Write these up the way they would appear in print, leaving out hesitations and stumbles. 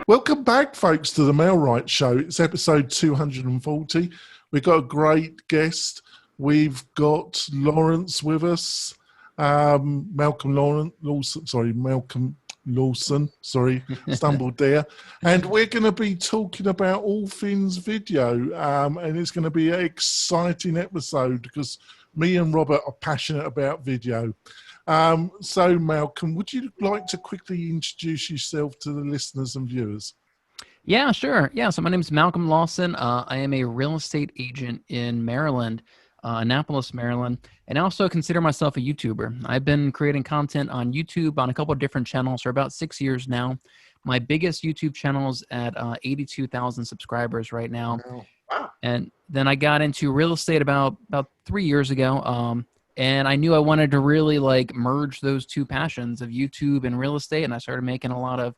Welcome back, folks, to the Mailwright Show. It's episode 240. We've got a great guest. We've got Lawrence with us. Malcolm Lawson, stumbled there. And we're going to be talking about all things video. And it's going to be an exciting episode because me and Robert are passionate about video. So, Malcolm, would you like to quickly introduce yourself to the listeners and viewers? Yeah, sure. Yeah, so my name is Malcolm Lawson. I am a real estate agent in Maryland, Annapolis, Maryland, and I also consider myself a YouTuber. I've been creating content on YouTube on a couple of different channels for about 6 years now. My biggest YouTube channel is at 82,000 subscribers right now. Wow. And then I got into real estate about 3 years ago. And I knew I wanted to really merge those two passions of YouTube and real estate. And I started making a lot of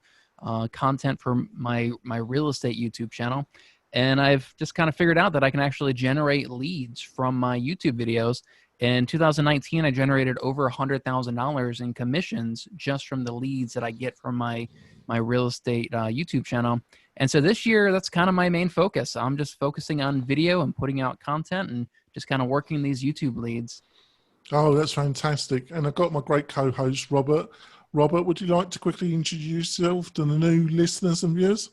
content for my real estate YouTube channel. And I've just kind of figured out that I can actually generate leads from my YouTube videos. In 2019, I generated over $100,000 in commissions just from the leads that I get from my real estate YouTube channel. And so this year, that's kind of my main focus. I'm just focusing on video and putting out content and just kind of working these YouTube leads. Oh, that's fantastic. And I've got my great co-host, Robert. Robert, would you like to quickly introduce yourself to the new listeners and viewers?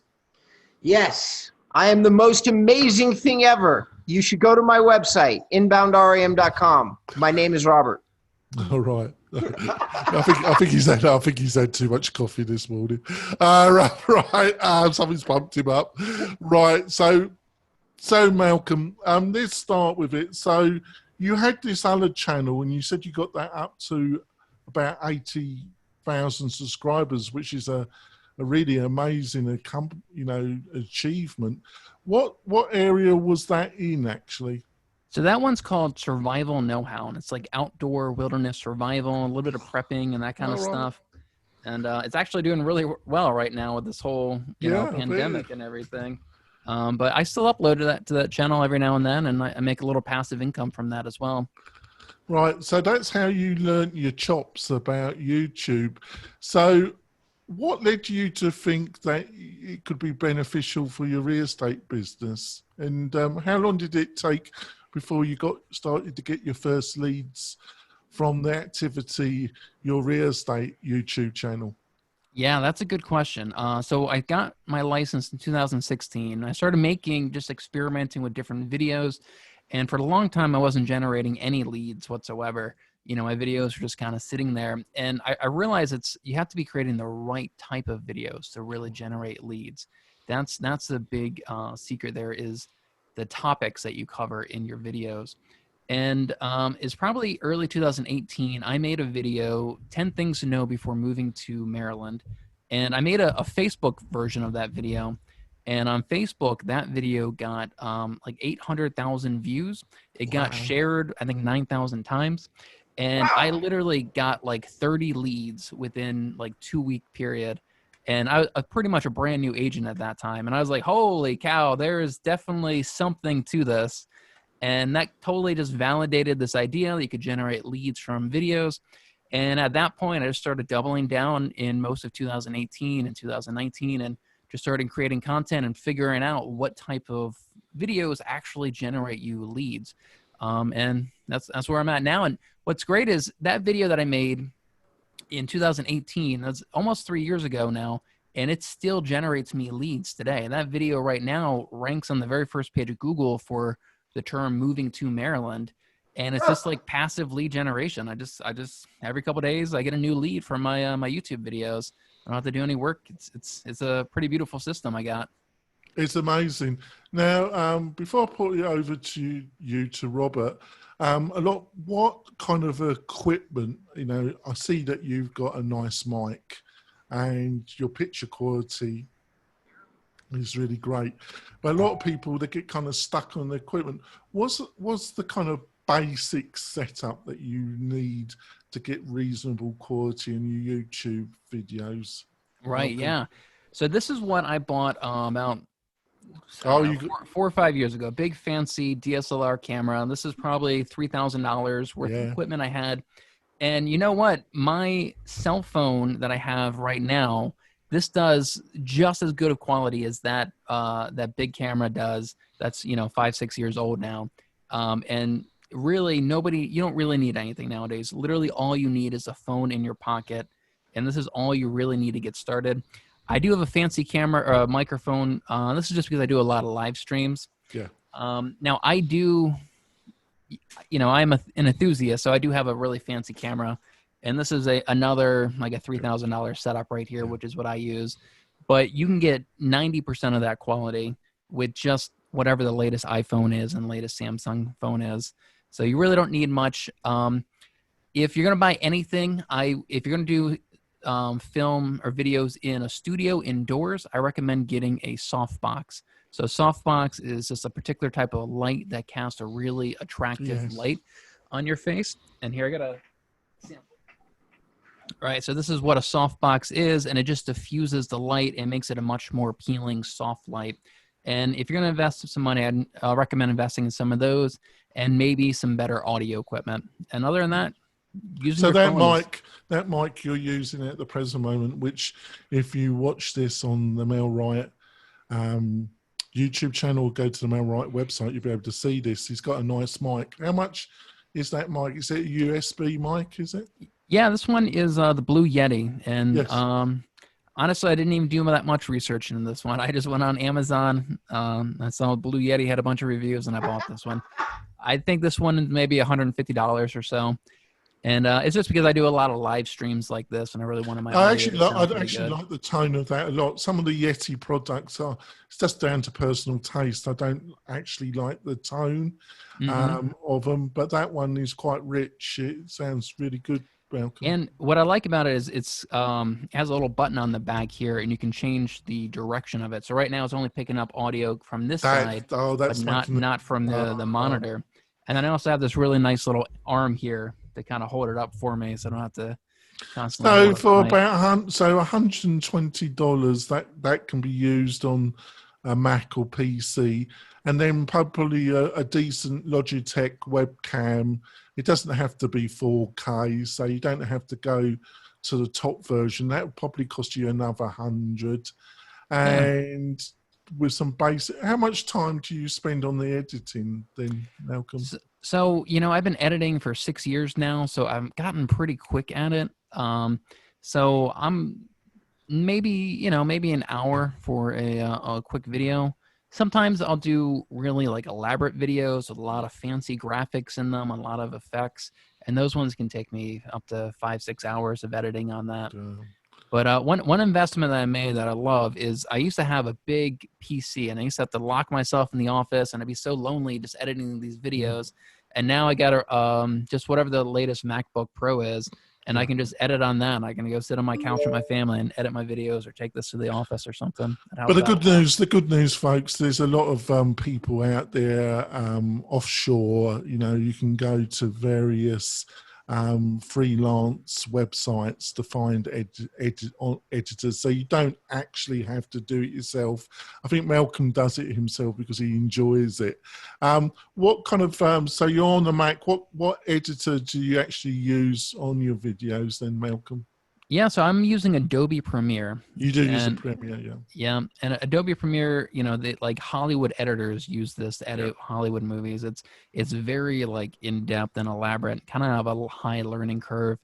Yes, I am the most amazing thing ever. You should go to my website, inboundrem.com. My name is Robert. All right. I think he's had too much coffee this morning. Right. Something's pumped him up. Right. So Malcolm, let's start with it. So you had this other channel, and you said you got that up to about 80,000 subscribers, which is a really amazing, achievement. What area was that in, actually? So that one's called Survival Know-How, and it's like outdoor wilderness survival, a little bit of prepping and that kind of stuff. And it's actually doing really well right now with this whole pandemic and everything. But I still upload to that channel every now and then, and I make a little passive income from that as well. Right. So that's how you learnt your chops about YouTube. So what led you to think that it could be beneficial for your real estate business? And how long did it take before you started to get your first leads from the activity, your real estate YouTube channel? Yeah, that's a good question. So I got my license in 2016. I started experimenting with different videos. And for a long time, I wasn't generating any leads whatsoever. My videos were just kind of sitting there. And I realized you have to be creating the right type of videos to really generate leads. That's the big secret there is the topics that you cover in your videos. And it's probably early 2018, I made a video, 10 things to know before moving to Maryland. And I made a Facebook version of that video. And on Facebook, that video got 800,000 views. It got shared, I think, 9,000 times. And I literally got 30 leads within 2-week period. And I was pretty much a brand new agent at that time. And I was like, holy cow, there is definitely something to this. And that totally just validated this idea that you could generate leads from videos. And at that point, I just started doubling down in most of 2018 and 2019 and just started creating content and figuring out what type of videos actually generate you leads. And that's where I'm at now. And what's great is that video that I made in 2018, that's almost 3 years ago now, and it still generates me leads today. And that video right now ranks on the very first page of Google for the term moving to Maryland. And it's just passive lead generation. I just every couple of days I get a new lead from my YouTube videos. I don't have to do any work. It's a pretty beautiful system I got. It's amazing. Now, before I put it over to Robert, what kind of equipment, I see that you've got a nice mic and your picture quality is really great. But a lot of people, they get kind of stuck on the equipment. What's the kind of basic setup that you need to get reasonable quality in your YouTube videos? Right, yeah. So this is what I bought about 4 or 5 years ago. Big fancy DSLR camera. This is probably $3,000 worth of equipment I had. And you know what? My cell phone that I have right now, this does just as good of quality as that that big camera does. That's 5-6 years old now, and really you don't really need anything nowadays. Literally all you need is a phone in your pocket, and this is all you really need to get started. I do have a fancy camera or a microphone. This is just because I do a lot of live streams. Yeah. Now I do, I'm an enthusiast, so I do have a really fancy camera, and this is another like a $3,000 setup right here, which is what I use. But you can get 90% of that quality with just whatever the latest iPhone is and latest Samsung phone is. So you really don't need much. If you're gonna buy anything, if you're gonna do film or videos in a studio indoors, I recommend getting a softbox. So softbox is just a particular type of light that casts a really attractive light on your face. And here I got a sample. All right, so this is what a softbox is, and it just diffuses the light and makes it a much more appealing soft light. And if you're going to invest some money, I'd recommend investing in some of those and maybe some better audio equipment. And other than that, using that mic you're using at the present moment, which if you watch this on the Mel Wright YouTube channel, go to the Mel Wright website, you'll be able to see this. He's got a nice mic. How much is that mic? Is it a USB mic, is it? Yeah, this one is the Blue Yeti. And Yes. honestly, I didn't even do that much research into this one. I just went on Amazon. I saw Blue Yeti had a bunch of reviews, and I bought this one. I think this one is maybe $150 or so. And it's just because I do a lot of live streams like this, and I really wanted my audio I to actually sound like pretty good. the tone of that a lot. Some of the Yeti products it's just down to personal taste. I don't actually like the tone of them, but that one is quite rich. It sounds really good, Malcolm. And what I like about it is it has a little button on the back here, and you can change the direction of it. So right now it's only picking up audio from this side, but not from the monitor. And then I also have this really nice little arm here to kind of hold it up for me, so I don't have to constantly. So for about $120, that can be used on a Mac or PC, and then probably a decent Logitech webcam. It doesn't have to be 4K, so you don't have to go to the top version. That would probably cost you another $100. And with some basic, how much time do you spend on the editing then, Malcolm? So I've been editing for 6 years now, so I've gotten pretty quick at it. So I'm maybe an hour for a quick video. Sometimes I'll do really like elaborate videos with a lot of fancy graphics in them, a lot of effects, and those ones can take me up to 5-6 hours of editing on that. But one investment that I made that I love is I used to have a big PC, and I used to have to lock myself in the office, and I'd be so lonely just editing these videos. And now I got just whatever the latest MacBook Pro is, and I can just edit on that. And I can go sit on my couch with my family and edit my videos, or take this to the office or something. But the good news, folks, there's a lot of people out there offshore. You can go to various freelance websites to find editors, so you don't actually have to do it yourself. I think Malcolm does it himself because he enjoys it. What kind of so you're on the Mac, what editor do you actually use on your videos then, Malcolm? Yeah, so I'm using Adobe Premiere. You do use a Premiere, yeah. Yeah, and Adobe Premiere, they, like Hollywood editors use this to edit Hollywood movies. It's very like in depth and elaborate, kind of have a high learning curve.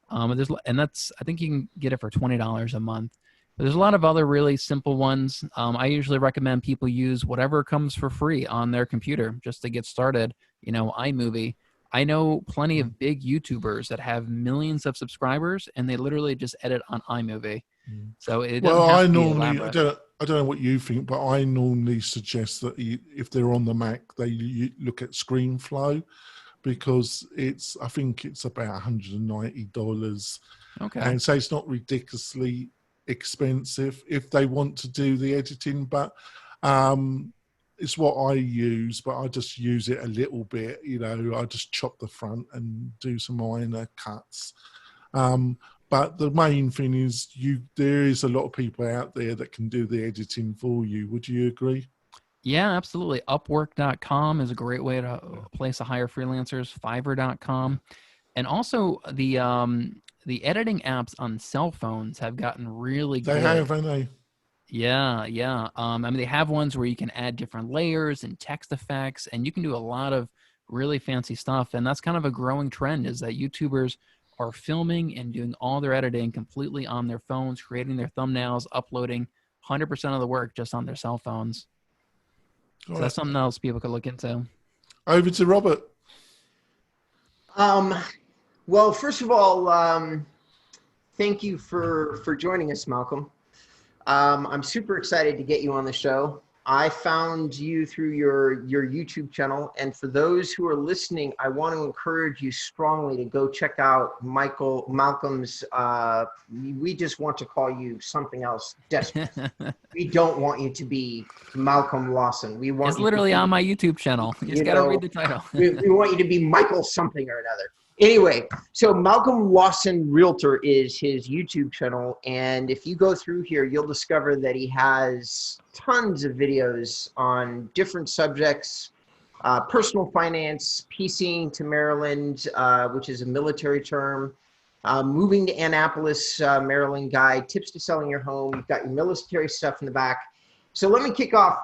I think you can get it for $20 a month. But there's a lot of other really simple ones. I usually recommend people use whatever comes for free on their computer just to get started. iMovie. I know plenty of big YouTubers that have millions of subscribers, and they literally just edit on iMovie. So it doesn't have to be elaborate. I don't know what you think, but I normally suggest that if they're on the Mac, they look at ScreenFlow, because I think it's about $190. Okay. And so it's not ridiculously expensive if they want to do the editing, but it's what I use, but I just use it a little bit. I just chop the front and do some minor cuts. But the main thing is there is a lot of people out there that can do the editing for you. Would you agree? Yeah, absolutely. Upwork.com is a great way to place to hire freelancers. Fiverr.com. And also the the editing apps on cell phones have gotten really They good. have, haven't they? Yeah, yeah. I mean, they have ones where you can add different layers and text effects, and you can do a lot of really fancy stuff. And that's kind of a growing trend, is that YouTubers are filming and doing all their editing completely on their phones, creating their thumbnails, uploading 100% of the work just on their cell phones. All So right. that's something else people could look into. Over to Robert. Well, first of all, thank you for joining us, Malcolm. I'm super excited to get you on the show. I found you through your YouTube channel, and for those who are listening, I want to encourage you strongly to go check out Malcolm's. We just want to call you something else desperate. We don't want you to be Malcolm Lawson. We want It's you literally to be, on my YouTube channel. You just got to read the title. we want you to be Michael something or another. Anyway, so Malcolm Lawson Realtor is his YouTube channel. And if you go through here, you'll discover that he has tons of videos on different subjects, personal finance, PCing to Maryland, which is a military term, moving to Annapolis, Maryland guide, tips to selling your home. You've got your military stuff in the back. So let me kick off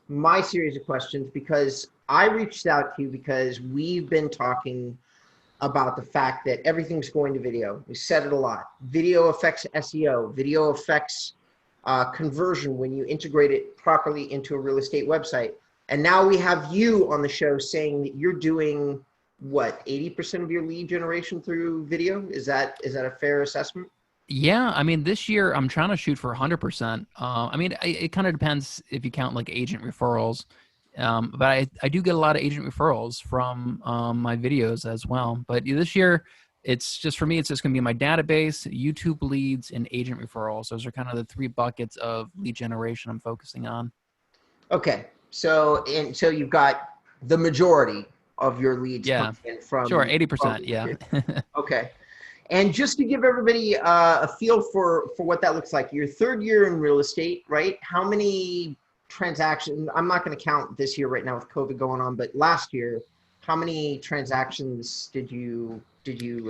my series of questions, because I reached out to you because we've been talking about the fact that everything's going to video. We said it a lot. Video affects SEO. Video affects conversion when you integrate it properly into a real estate website. And now we have you on the show saying that you're doing, what, 80% of your lead generation through video? Is that a fair assessment? Yeah, I mean, this year I'm trying to shoot for 100%. I mean, it kind of depends if you count like agent referrals. But I do get a lot of agent referrals from my videos as well. But this year, it's just, for me, it's just going to be my database, YouTube leads, and agent referrals. Those are kind of the 3 buckets of lead generation I'm focusing on. Okay. So you've got the majority of your leads coming in from... Sure, 80%, yeah. Okay. And just to give everybody a feel for what that looks like, your 3rd year in real estate, right? How many transactions, I'm not going to count this year right now with COVID going on, but last year, how many transactions did you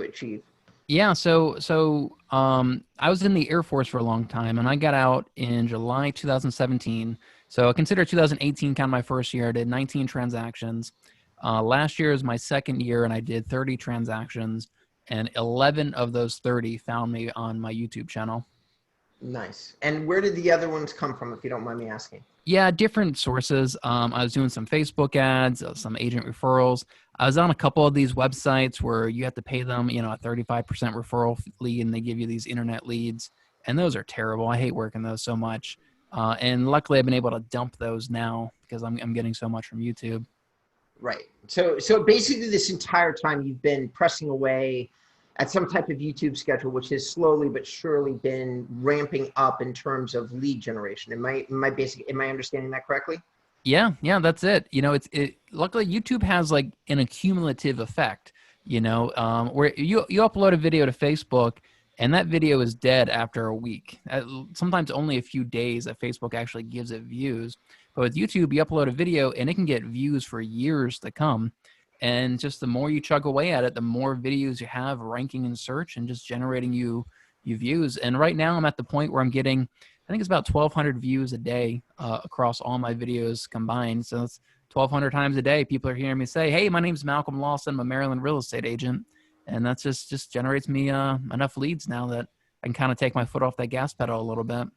achieve? Yeah, so I was in the Air Force for a long time, and I got out in July 2017. So I consider 2018 kind of my first year. I did 19 transactions. Last year is my 2nd year, and I did 30 transactions, and 11 of those 30 found me on my YouTube channel. Nice. And where did the other ones come from, if you don't mind me asking? Yeah, different sources. I was doing some Facebook ads, some agent referrals. I was on a couple of these websites where you have to pay them, a 35% referral fee, and they give you these internet leads. And those are terrible. I hate working those so much. And luckily, I've been able to dump those now because I'm getting so much from YouTube. Right. So basically, this entire time you've been pressing away at some type of YouTube schedule, which has slowly but surely been ramping up in terms of lead generation. Am I understanding that correctly? Yeah, that's it. Luckily YouTube has like an accumulative effect, where you upload a video to Facebook and that video is dead after a week. Sometimes only a few days that Facebook actually gives it views. But with YouTube, you upload a video and it can get views for years to come. And just the more you chug away at it, the more videos you have ranking in search and just generating you views. And right now I'm at the point where I'm getting, I think it's about 1,200 views a day across all my videos combined. So it's 1,200 times a day. People are hearing me say, hey, my name's Malcolm Lawson. I'm a Maryland real estate agent. And that's just generates me enough leads now that I can kind of take my foot off that gas pedal a little bit.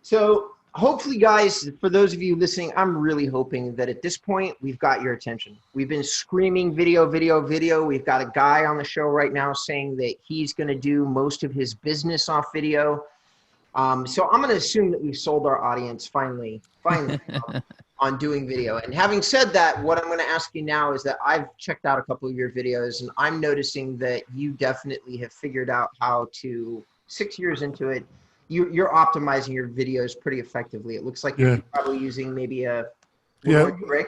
So hopefully, guys, for those of you listening, I'm really hoping that at this point, we've got your attention. We've been screaming video, video, video. We've got a guy on the show right now saying that he's going to do most of his business off video. So I'm going to assume that we've sold our audience finally on doing video. And having said that, what I'm going to ask you now is that I've checked out a couple of your videos, and I'm noticing that you definitely have figured out how to, 6 years into it, you're optimizing your videos pretty effectively. It looks like you're probably using maybe a break.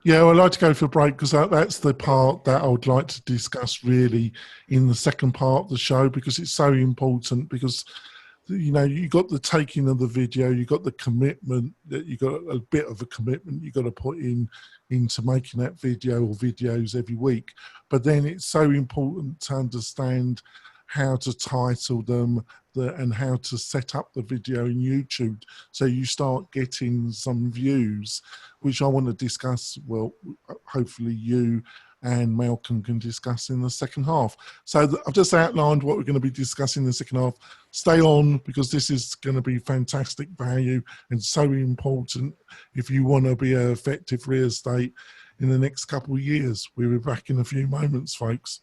Yeah, well, I'd like to go for a break because that's the part that I would like to discuss really in the second part of the show, because it's so important. Because you got the taking of the video, you got the commitment, that you got a bit of a commitment you got to put into making that video or videos every week. But then it's so important to understand how to title them, and how to set up the video in YouTube so you start getting some views, which I want to discuss. Well, hopefully you and Malcolm can discuss in the second half. So I've just outlined what we're going to be discussing in the second half. Stay on, because this is going to be fantastic value and so important if you want to be an effective real estate in the next couple of years. We'll be back in a few moments, folks.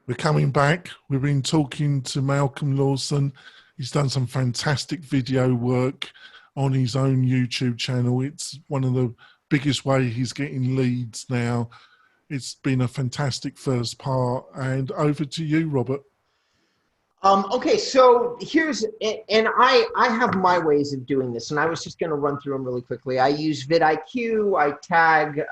We're coming back. We've been talking to Malcolm Lawson. He's done some fantastic video work on his own YouTube channel. It's one of the biggest way he's getting leads now. It's been a fantastic first part. And over to you, Robert. Okay, so here's, and I have my ways of doing this, and I was just going to run through them really quickly. I use vidIQ, I tag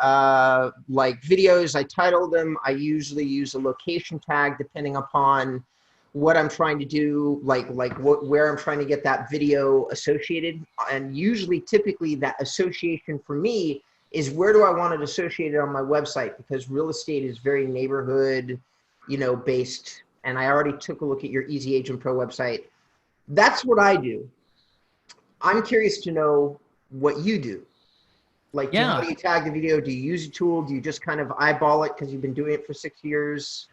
like videos, I title them. I usually use a location tag depending upon what I'm trying to do, where I'm trying to get that video associated. And usually, typically, that association for me is where do I want it associated on my website, because real estate is very neighborhood, based. And I already took a look at your Easy Agent Pro website. That's what I do. I'm curious to know what you do. Like, how do you tag the video? Do you use a tool? Do you just kind of eyeball it because you've been doing it for 6 years?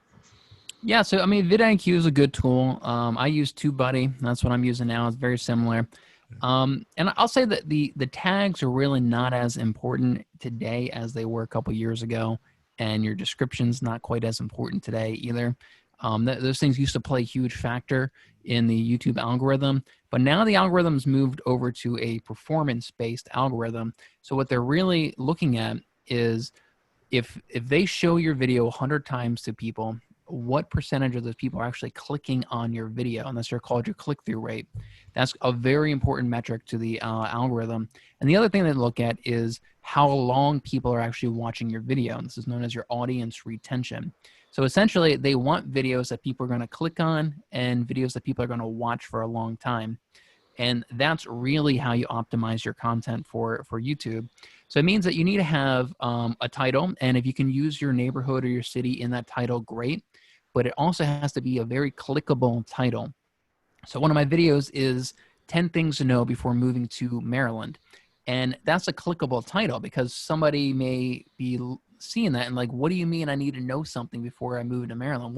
Yeah, so I mean, vidIQ is a good tool. I use TubeBuddy. That's what I'm using now. It's very similar. And I'll say that the tags are really not as important today as they were a couple years ago, and your description's not quite as important today either. Those things used to play a huge factor in the YouTube algorithm, but now the algorithm's moved over to a performance-based algorithm. So what they're really looking at is if they show your video 100 times to people, what percentage of those people are actually clicking on your video, and that's called your click-through rate. That's a very important metric to the algorithm. And the other thing they look at is how long people are actually watching your video. And this is known as your audience retention. So essentially, they want videos that people are going to click on and videos that people are going to watch for a long time. And that's really how you optimize your content for YouTube. So it means that you need to have a title, and if you can use your neighborhood or your city in that title, great. But it also has to be a very clickable title. So one of my videos is 10 things to know before moving to Maryland. And that's a clickable title because somebody may be seeing that and like, what do you mean I need to know something before I move to Maryland?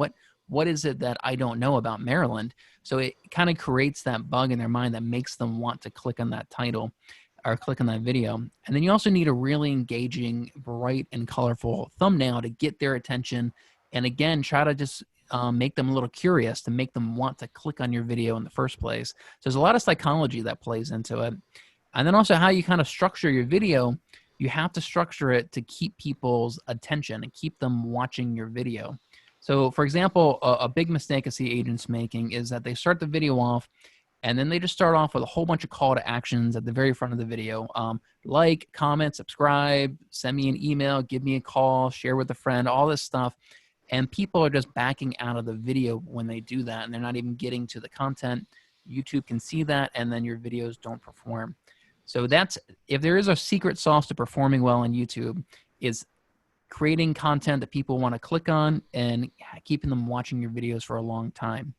What is it that I don't know about Maryland? So it kind of creates that bug in their mind that makes them want to click on that title or click on that video. And then you also need a really engaging, bright, and colorful thumbnail to get their attention. And again, try to just make them a little curious to make them want to click on your video in the first place. So there's a lot of psychology that plays into it. And then also how you kind of structure your video, you have to structure it to keep people's attention and keep them watching your video. So for example, a big mistake I see agents making is that they start the video off and then they just start off with a whole bunch of call to actions at the very front of the video. Like, comment, subscribe, send me an email, give me a call, share with a friend, all this stuff. And people are just backing out of the video when they do that, and they're not even getting to the content. YouTube can see that, and then your videos don't perform. So that's, if there is a secret sauce to performing well on YouTube, is creating content that people want to click on and keeping them watching your videos for a long time.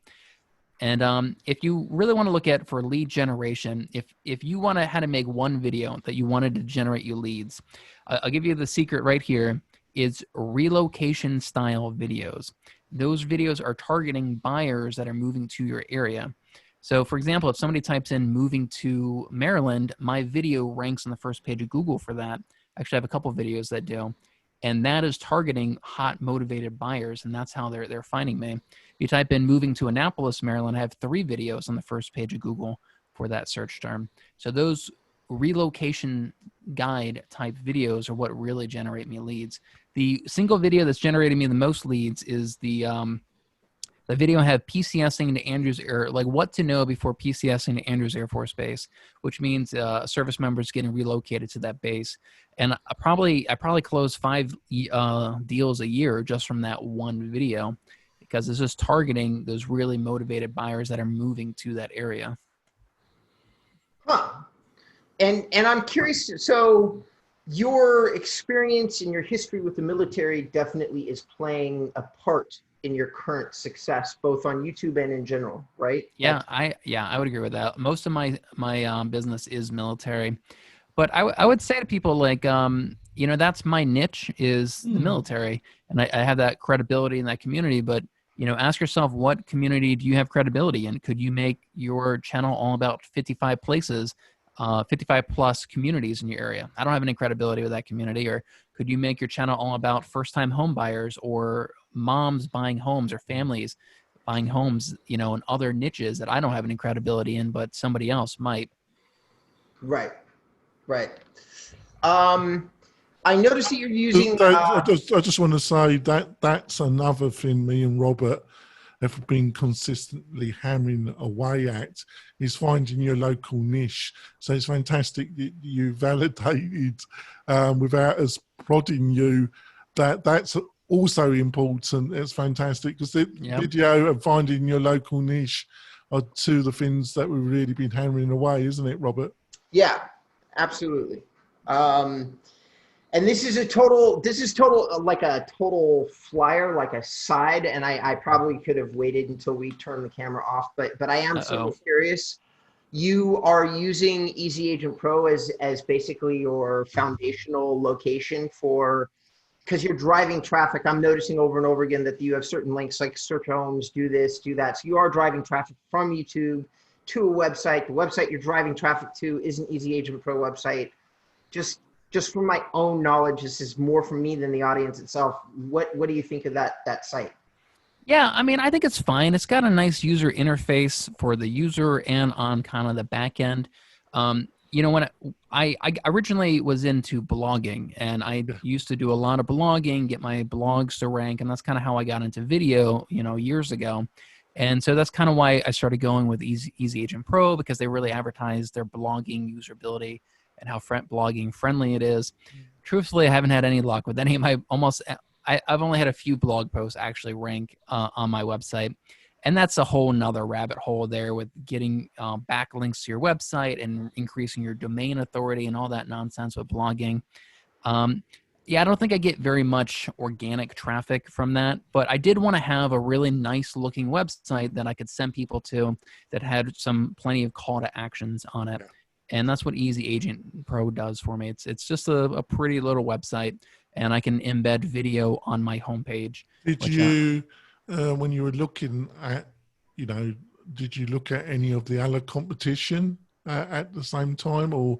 And if you really want to look at for lead generation, if you want to how to make one video that you wanted to generate you leads, I'll give you the secret right here. Is relocation style videos. Those videos are targeting buyers that are moving to your area. So for example, if somebody types in moving to Maryland, my video ranks on the first page of Google for that. Actually, I have a couple of videos that do. And that is targeting hot, motivated buyers, and that's how they're finding me. If you type in moving to Annapolis, Maryland, I have 3 videos on the first page of Google for that search term. So those relocation guide type videos are what really generate me leads. The single video that's generating me the most leads is the video I have PCSing to Andrews Air, like what to know before PCSing to Andrews Air Force Base, which means service members getting relocated to that base. And I probably close 5 deals a year just from that one video, because it's just targeting those really motivated buyers that are moving to that area. Huh. And I'm curious, so your experience and your history with the military definitely is playing a part in your current success, both on YouTube and in general, right? Yeah, I would agree with that. Most of my business is military, but I would say to people like, that's my niche is the military, and I have that credibility in that community. But ask yourself, what community do you have credibility in? Could you make your channel all about 55 places, 55 plus communities in your area? I don't have any credibility with that community. Or could you make your channel all about first-time home buyers or moms buying homes or families buying homes, in other niches that I don't have any credibility in, but somebody else might. Right. Right. I noticed that you're using. I just want to say that that's another thing me and Robert have been consistently hammering away at, is finding your local niche. So it's fantastic that you validated without us prodding you that's also important. It's fantastic because the video and finding your local niche are two of the things that we've really been hammering away, isn't it, Robert? Yeah, absolutely. And this is total like a total flyer, like a side. And I probably could have waited until we turned the camera off, but I am so curious. You are using Easy Agent Pro as basically your foundational location for, because you're driving traffic. I'm noticing over and over again that you have certain links like search homes, do this, do that. So you are driving traffic from YouTube to a website. The website you're driving traffic to is an Easy Agent Pro website. Just from my own knowledge, this is more from me than the audience itself. What do you think of that site? Yeah, I mean, I think it's fine. It's got a nice user interface for the user and on kind of the back end. When I originally was into blogging, and I used to do a lot of blogging, get my blogs to rank, and that's kind of how I got into video, years ago. And so that's kind of why I started going with Easy Agent Pro, because they really advertise their blogging usability and how blogging friendly it is. Truthfully, I haven't had any luck with any of my I've only had a few blog posts actually rank on my website. And that's a whole nother rabbit hole there with getting backlinks to your website and increasing your domain authority and all that nonsense with blogging. I don't think I get very much organic traffic from that, but I did want to have a really nice looking website that I could send people to that had plenty of call to actions on it. And that's what Easy Agent Pro does for me. It's just a pretty little website, and I can embed video on my homepage. Did you, when you were looking at, did you look at any of the other competition at the same time, or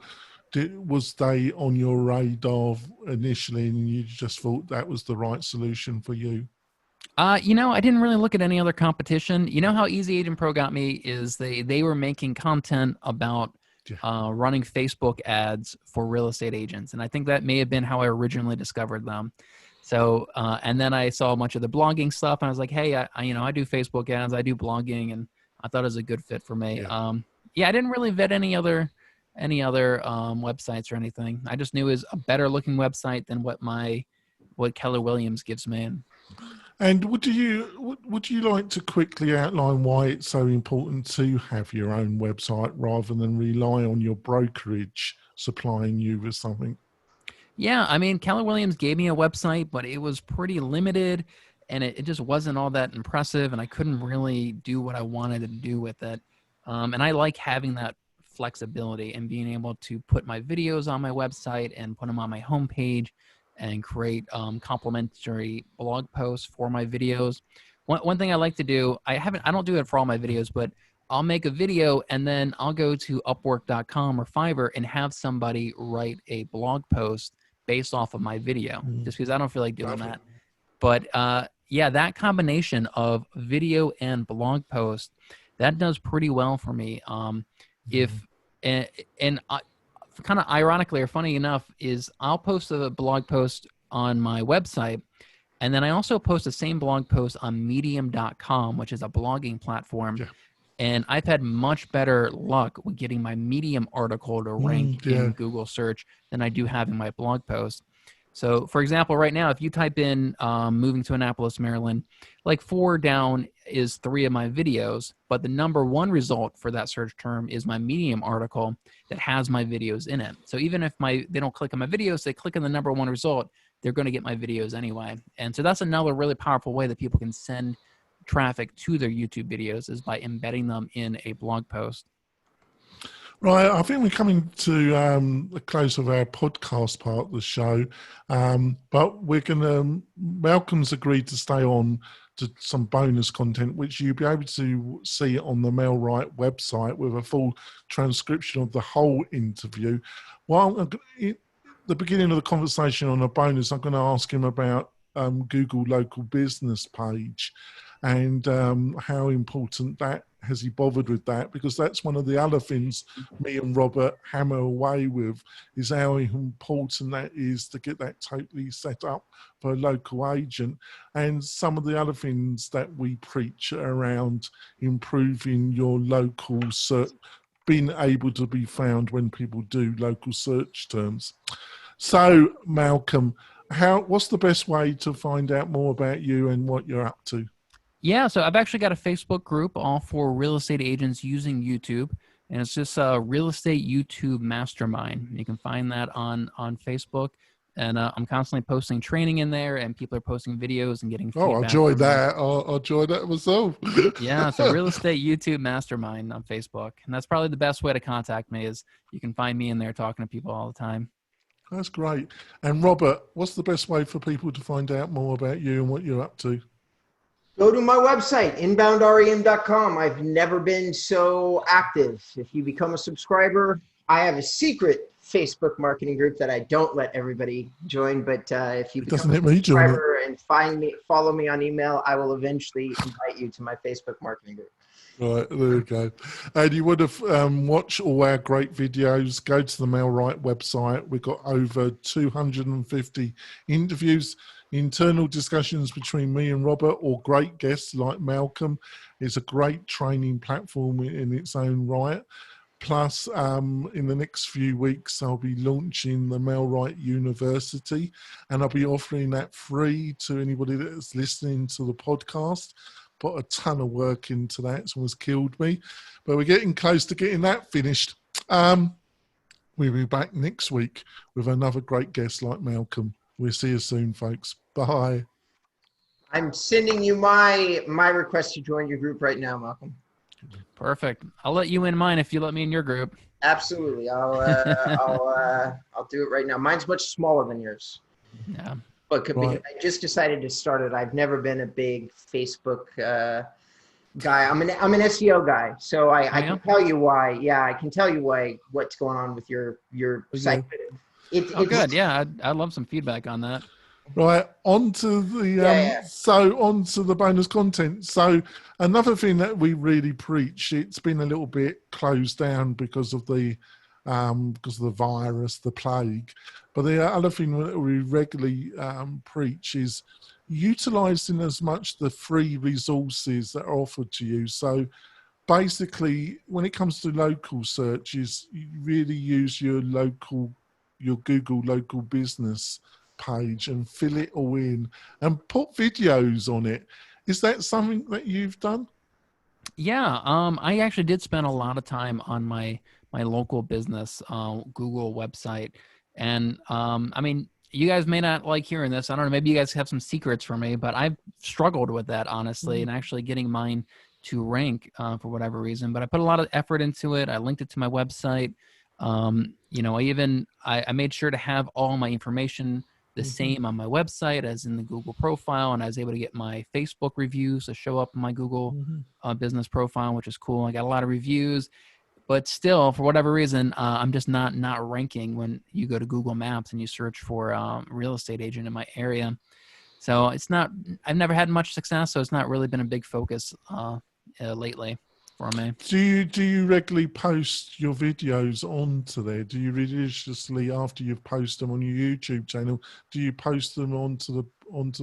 was they on your radar initially and you just thought that was the right solution for you? I didn't really look at any other competition. You know how Easy Agent Pro got me is they were making content about running Facebook ads for real estate agents. And I think that may have been how I originally discovered them. So, and then I saw a bunch of the blogging stuff and I was like, hey, I do Facebook ads, I do blogging, and I thought it was a good fit for me. I didn't really vet any other websites or anything. I just knew it was a better looking website than what Keller Williams gives me. And would you like to quickly outline why it's so important to have your own website rather than rely on your brokerage supplying you with something? Yeah, I mean, Keller Williams gave me a website, but it was pretty limited, and it just wasn't all that impressive, and I couldn't really do what I wanted to do with it. And I like having that flexibility and being able to put my videos on my website and put them on my homepage and create complimentary blog posts for my videos. One thing I like to do, I don't do it for all my videos, but I'll make a video and then I'll go to Upwork.com or Fiverr and have somebody write a blog post based off of my video, just because I don't feel like doing that. But that combination of video and blog post, that does pretty well for me. Kind of ironically or funny enough is I'll post a blog post on my website, and then I also post the same blog post on medium.com, which is a blogging platform. And I've had much better luck with getting my Medium article to rank in Google search than I do having my blog post. So, for example, right now, if you type in moving to Annapolis, Maryland, like 4 down is 3 of my videos, but the number 1 result for that search term is my Medium article that has my videos in it. So even if they don't click on my videos, they click on the number 1 result, they're going to get my videos anyway. And so that's another really powerful way that people can send traffic to their YouTube videos, is by embedding them in a blog post. Right, I think we're coming to the close of our podcast part of the show, but we're going to, Malcolm's agreed to stay on to some bonus content, which you'll be able to see on the MailRight website with a full transcription of the whole interview. Well, at the beginning of the conversation on a bonus, I'm going to ask him about Google Local Business page and how important that, has he bothered with that? Because that's one of the other things me and Robert hammer away with, is how important that is to get that totally set up for a local agent. And some of the other things that we preach around improving your local search, being able to be found when people do local search terms. So, Malcolm, what's the best way to find out more about you and what you're up to? Yeah, so I've actually got a Facebook group all for real estate agents using YouTube, and it's just a Real Estate YouTube Mastermind. You can find that on Facebook, and I'm constantly posting training in there, and people are posting videos and getting feedback. Oh, I'll join that. I'll join that myself. Yeah, so Real Estate YouTube Mastermind on Facebook, and that's probably the best way to contact me. Is you can find me in there talking to people all the time. That's great. And Robert, what's the best way for people to find out more about you and what you're up to? Go to my website, inboundrem.com. I've never been so active. If you become a subscriber, I have a secret Facebook marketing group that I don't let everybody join. But if you become a subscriber and follow me on email, I will eventually invite you to my Facebook marketing group. Right, there we go. And you would have watched all our great videos. Go to the MailRight website. We've got over 250 interviews, internal discussions between me and Robert, or great guests like Malcolm. It's a great training platform in its own right. Plus, in the next few weeks, I'll be launching the MailRight University, and I'll be offering that free to anybody that's listening to the podcast. Put a ton of work into that. Someone's killed me, but we're getting close to getting that finished. We'll be back next week with another great guest like Malcolm. We'll see you soon, folks. Bye. I'm sending you my request to join your group right now, Malcolm. Perfect. I'll let you in mine if you let me in your group. Absolutely. I'll do it right now. Mine's much smaller than yours. Yeah. But because I just decided to start it. I've never been a big Facebook guy. I'm an SEO guy, so I can tell you why. Yeah, I can tell you what's going on with your site. It's good. Yeah, I'd love some feedback on that. Right, onto the bonus content. So another thing that we really preach, it's been a little bit closed down because of the virus, the plague. But the other thing that we regularly preach is utilizing as much the free resources that are offered to you. So basically, when it comes to local searches, you really use your Google local business page and fill it all in and put videos on it. Is that something that you've done? Yeah, I actually did spend a lot of time on my local business Google website. And I mean, you guys may not like hearing this. I don't know, maybe you guys have some secrets for me, but I've struggled with that, honestly, and actually getting mine to rank for whatever reason. But I put a lot of effort into it. I linked it to my website. I made sure to have all my information the same on my website as in the Google profile, and I was able to get my Facebook reviews to show up in my Google business profile, which is cool. I got a lot of reviews, but still, for whatever reason, I'm just not ranking when you go to Google Maps and you search for real estate agent in my area. So I've never had much success, so it's not really been a big focus lately for me. Do you regularly post your videos onto there? Do you religiously, after you've posted them on your YouTube channel, do you post them onto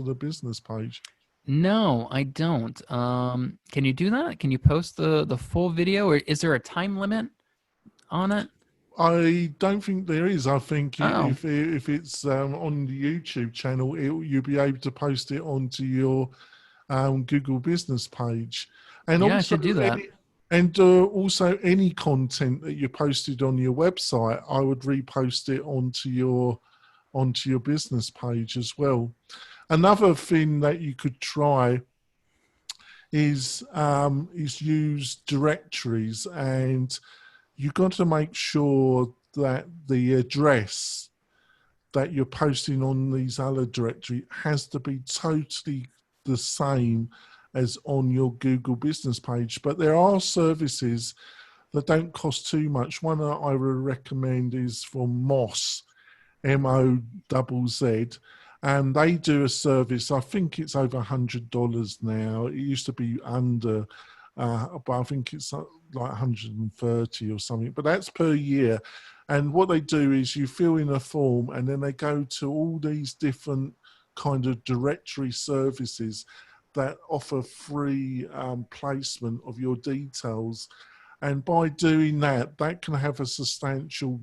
the business page? No, I don't. Can you do that? Can you post the full video, or is there a time limit on it? I don't think there is. I think Oh, if it's on the YouTube channel, you'll be able to post it onto your Google business page, and yeah, I also should do that. also any content that you posted on your website, I would repost it onto your business page as well. Another thing that you could try is use directories, and you've got to make sure that the address that you're posting on these other directory has to be totally the same as on your Google business page. But there are services that don't cost too much. One that I would recommend is from Moz, MOZZ, and they do a service. I think it's over $100 now. It used to be under, but I think it's like 130 or something. But that's per year. And what they do is you fill in a form, and then they go to all these different kind of directory services that offer free placement of your details. And by doing that, that can have a substantial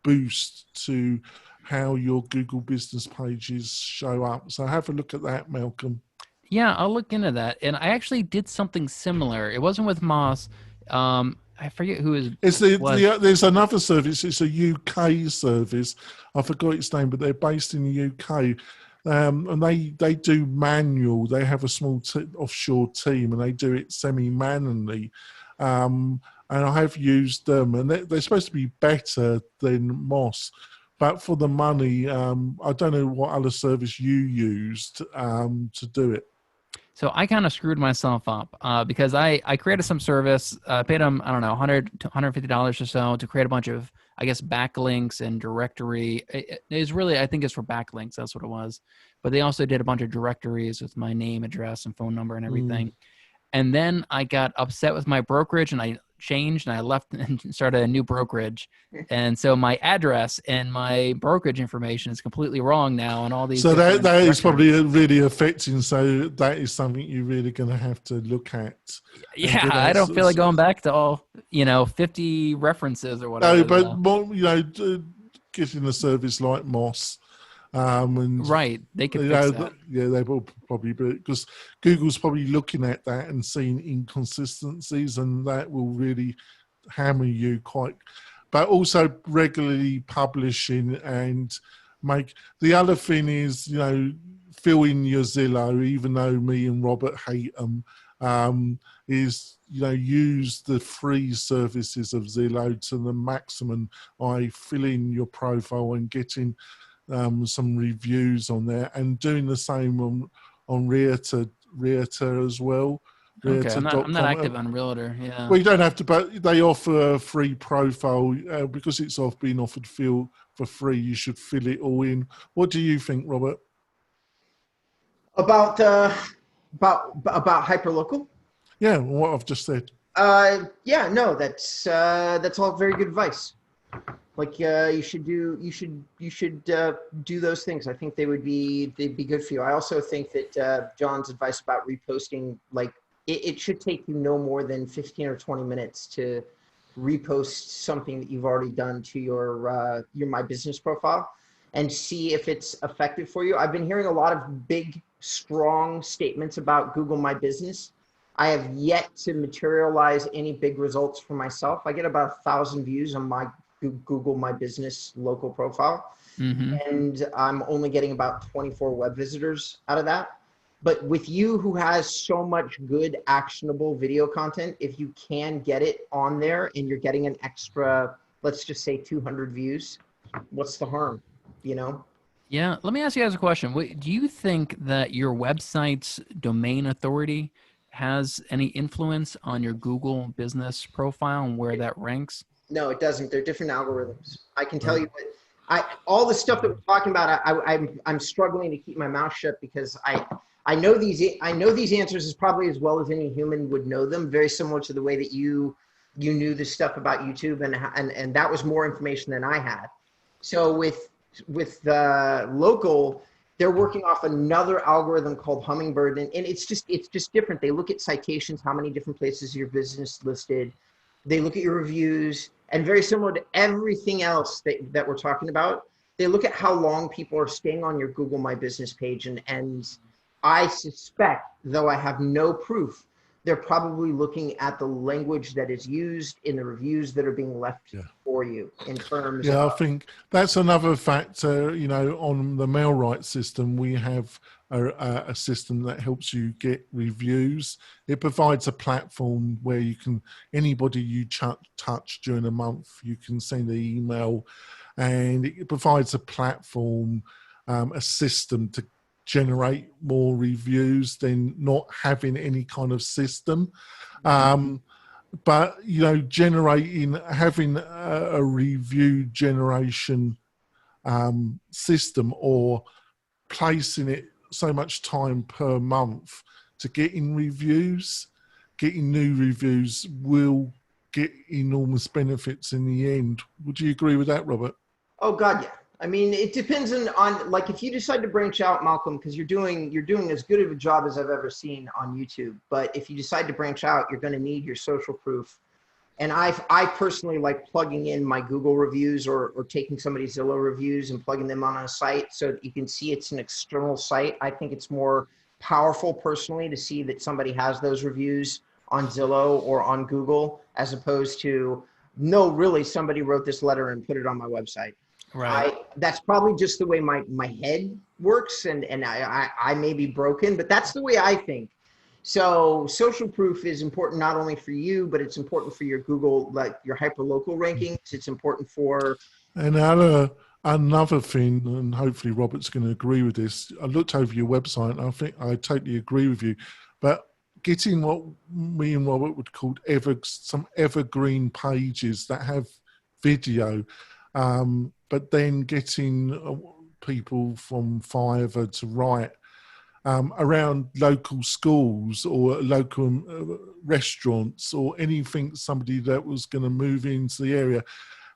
boost to how your Google business pages show up. So have a look at that, Malcolm. Yeah, I'll look into that. And I actually did something similar. It wasn't with Moss. I forget who it It's was. there's another service. It's a UK service. I forgot its name, but they're based in the UK. And they do manual. They have a small offshore team, and they do it semi-manually. And I have used them, and they're supposed to be better than Moss. But for the money, I don't know what other service you used to do it. So I kind of screwed myself up because I created some service, paid them, I don't know, $100 to $150 or so to create a bunch of, I guess, backlinks and directory. It's really, I think it's for backlinks. That's what it was. But they also did a bunch of directories with my name, address, and phone number and everything. And then I got upset with my brokerage, and I changed, and I left and started a new brokerage. And so my address and my brokerage information is completely wrong now, and all these. So that is probably really affecting. So that is something you're really going to have to look at. Yeah, I don't feel like going back to all 50 references or whatever. No, but more, getting a service like Moss. And right, they could fix that. Yeah, they will probably, because Google's probably looking at that and seeing inconsistencies, and that will really hammer you quite. But also regularly publishing and the other thing is, fill in your Zillow, even though me and Robert hate them, is, use the free services of Zillow to the maximum. I fill in your profile and getting some reviews on there, and doing the same on Realtor as well. Okay, I'm not active on Realtor. Yeah. Well, you don't have to, but they offer a free profile because it's being offered for free. You should fill it all in. What do you think, Robert? About hyperlocal? Yeah, what I've just said. Yeah, no, that's all very good advice. Like you should do those things. I think they'd be good for you. I also think that John's advice about reposting, like it should take you no more than 15 or 20 minutes to repost something that you've already done to your My Business profile and see if it's effective for you. I've been hearing a lot of big, strong statements about Google My Business. I have yet to materialize any big results for myself. I get about 1,000 views on my Google My Business local profile. And I'm only getting about 24 web visitors out of that. But with you, who has so much good actionable video content, if you can get it on there and you're getting an extra, let's just say 200 views, what's the harm, Yeah, let me ask you guys a question. Do you think that your website's domain authority has any influence on your Google business profile and where that ranks? No, it doesn't. They're different algorithms. I can tell you, but all the stuff that we're talking about, I'm struggling to keep my mouth shut because I know these answers as probably as well as any human would know them. Very similar to the way that you knew this stuff about YouTube, and that was more information than I had. So with the local, they're working off another algorithm called Hummingbird, and it's just different. They look at citations, how many different places your business listed, They look at your reviews, and very similar to everything else that we're talking about, they look at how long people are staying on your Google My Business page. And I suspect, though I have no proof, they're probably looking at the language that is used in the reviews that are being left for you in terms Yeah, I of. think that's another factor. You know, on the MailRite system, we have a system that helps you get reviews. It provides a platform where you can, anybody you touch during a month, you can send an email, and it provides a platform, a system to generate more reviews than not having any kind of system. But you know, having a review generation system, or placing it so much time per month to getting new reviews will get enormous benefits in the end. Would you agree with that, Robert? Oh God, yeah. I mean, it depends on like if you decide to branch out, Malcolm, because you're doing as good of a job as I've ever seen on YouTube. But if you decide to branch out, you're going to need your social proof. And I personally like plugging in my Google reviews or taking somebody's Zillow reviews and plugging them on a site so that you can see it's an external site. I think it's more powerful personally to see that somebody has those reviews on Zillow or on Google, as opposed to, no, really, somebody wrote this letter and put it on my website. Right. That's probably just the way my head works, and I may be broken, but that's the way I think. So social proof is important not only for you, but it's important for your Google, like your hyperlocal rankings. It's important for. And another thing, and hopefully Robert's going to agree with this. I looked over your website, and I think I totally agree with you. But getting what me and Robert would call some evergreen pages that have video. But then getting people from Fiverr to write around local schools or local restaurants or anything, somebody that was going to move into the area,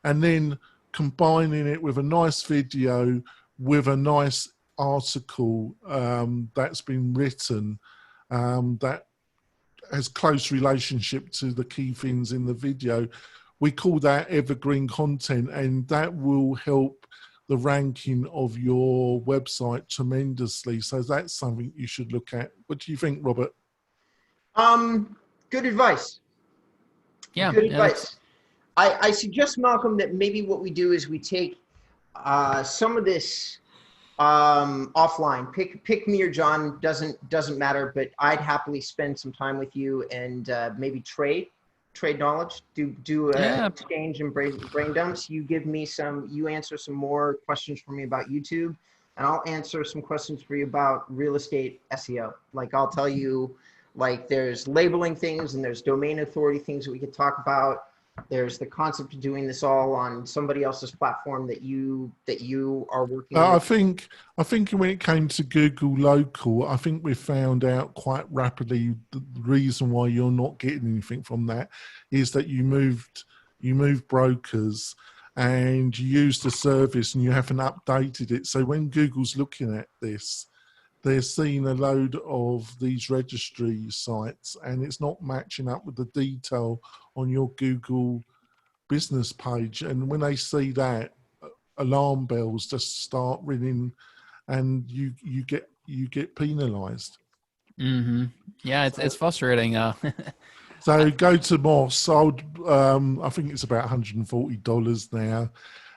and then combining it with a nice video with a nice article that's been written that has close relationship to the key things in the video. We call that evergreen content, and that will help the ranking of your website tremendously. So that's something you should look at. What do you think, Robert? Good advice. Yeah. Good advice. I suggest, Malcolm, that maybe what we do is we take some of this offline. Pick me or John, doesn't matter, but I'd happily spend some time with you and maybe trade knowledge, do exchange and brain dumps. You give me you answer some more questions for me about YouTube, and I'll answer some questions for you about real estate SEO. Like I'll tell you, like there's labeling things and there's domain authority things that we could talk about. There's the concept of doing this all on somebody else's platform that you are working with. I think when it came to Google Local, I think we found out quite rapidly the reason why you're not getting anything from that is that you moved brokers and you used the service and you haven't updated it. So when Google's looking at this, they're seeing a load of these registry sites and it's not matching up with the detail on your Google business page. And when they see that, alarm bells just start ringing and you get penalized. Mm-hmm. Yeah, it's frustrating. So go to Moss. I think it's about $140 now,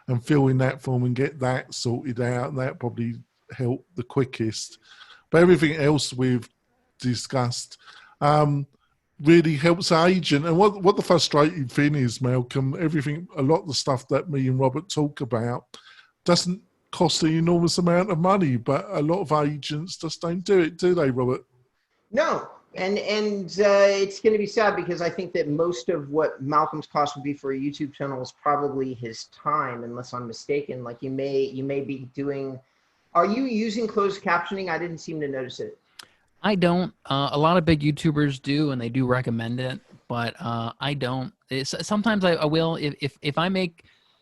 and fill in that form and get that sorted out. And that probably help the quickest. But everything else we've discussed really helps the agent. And what the frustrating thing is, Malcolm, a lot of the stuff that me and Robert talk about doesn't cost an enormous amount of money, but a lot of agents just don't do it, do they, Robert? No. And it's going to be sad because I think that most of what Malcolm's cost would be for a YouTube channel is probably his time, unless I'm mistaken. Like you may be doing. Are you using closed captioning? I didn't seem to notice it. I don't. A lot of big YouTubers do, and they do recommend it, but I don't. Sometimes I will. If I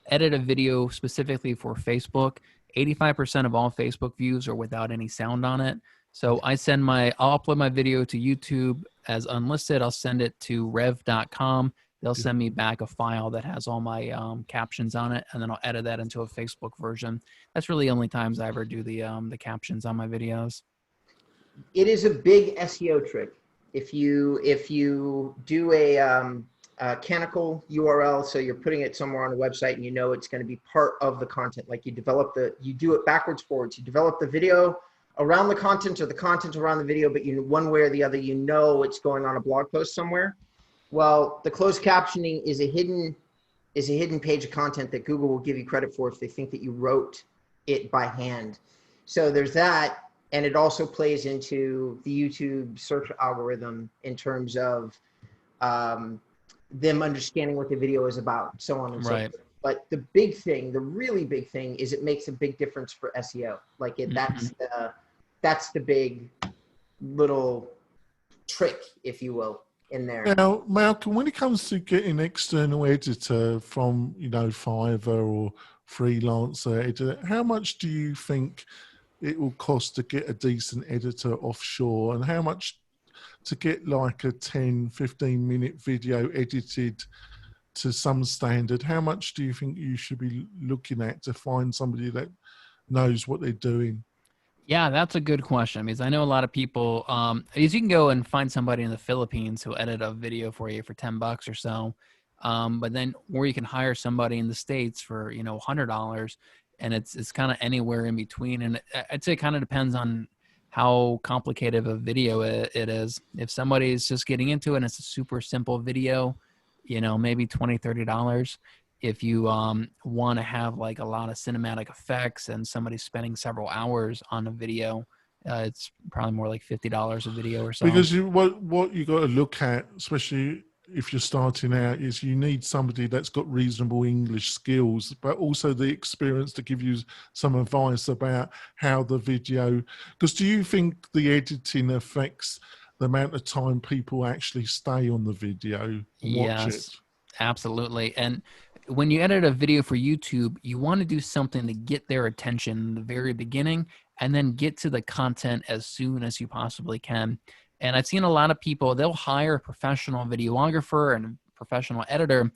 edit a video specifically for Facebook, 85% of all Facebook views are without any sound on it. So I'll upload my video to YouTube as unlisted. I'll send it to rev.com, they'll send me back a file that has all my captions on it, and then I'll edit that into a Facebook version. That's really the only times I ever do the captions on my videos. It is a big SEO trick. If you do a canonical URL, so you're putting it somewhere on a website and you know it's going to be part of the content, like you do it backwards, forwards. You develop the video around the content or the content around the video, but one way or the other, you know it's going on a blog post somewhere. Well, the closed captioning is a hidden page of content that Google will give you credit for if they think that you wrote it by hand. So there's that. And it also plays into the YouTube search algorithm in terms of them understanding what the video is about, so on and so forth. But the big thing, the really big thing, is it makes a big difference for SEO. Like that's the big little trick, if you will, in there. Now, Malcolm, when it comes to getting external editor from, Fiverr or freelancer editor, how much do you think it will cost to get a decent editor offshore, and how much to get like a 10-15 minute video edited to some standard? How much do you think you should be looking at to find somebody that knows what they're doing? Yeah, that's a good question, because I know a lot of people, is you can go and find somebody in the Philippines who'll edit a video for you for $10 or so. But then, or you can hire somebody in the States for, $100, and it's kind of anywhere in between. And I'd say it kind of depends on how complicated of a video it is. If somebody's just getting into it and it's a super simple video, maybe $20, $30. If you want to have like a lot of cinematic effects and somebody's spending several hours on a video, it's probably more like $50 a video or so. Because what you got to look at, especially if you're starting out, is you need somebody that's got reasonable English skills, but also the experience to give you some advice about how the video, because do you think the editing affects the amount of time people actually stay on the video and watch it? Absolutely. And when you edit a video for YouTube, you want to do something to get their attention in the very beginning and then get to the content as soon as you possibly can. And I've seen a lot of people, they'll hire a professional videographer and a professional editor,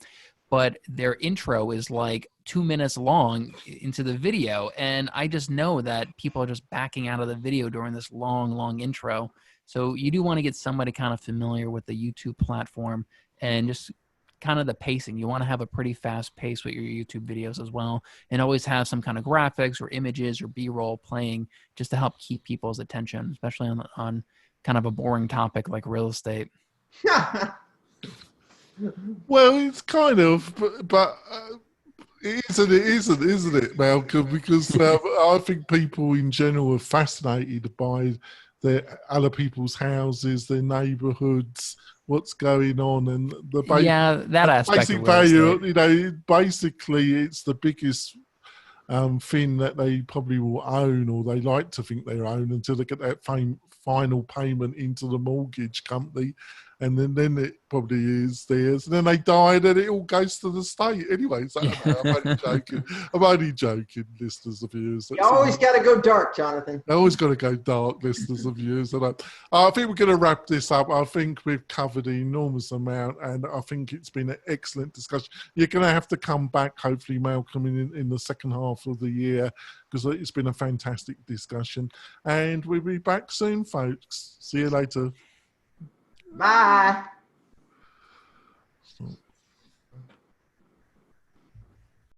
but their intro is like 2 minutes long into the video. And I just know that people are just backing out of the video during this long intro. So you do want to get somebody kind of familiar with the YouTube platform and just kind of the pacing. You want to have a pretty fast pace with your YouTube videos as well, and always have some kind of graphics or images or B-roll playing just to help keep people's attention, especially on kind of a boring topic like real estate. Well, it's kind of, but isn't it, Malcolm? Because I think people in general are fascinated by other people's houses, their neighbourhoods, what's going on, and that aspect basic of value. Basically, it's the biggest thing that they probably will own, or they like to think they own, until they get that final payment into the mortgage company, and then it probably is theirs, and then they die, and then it all goes to the state. Anyway, so I'm only joking. I'm only joking, listeners and viewers. You always got to go dark, Jonathan. I always got to go dark, listeners and viewers. And I think we're going to wrap this up. I think we've covered an enormous amount, and I think it's been an excellent discussion. You're going to have to come back, hopefully, Malcolm, in the second half of the year, because it's been a fantastic discussion. And we'll be back soon, folks. See you later. Bye.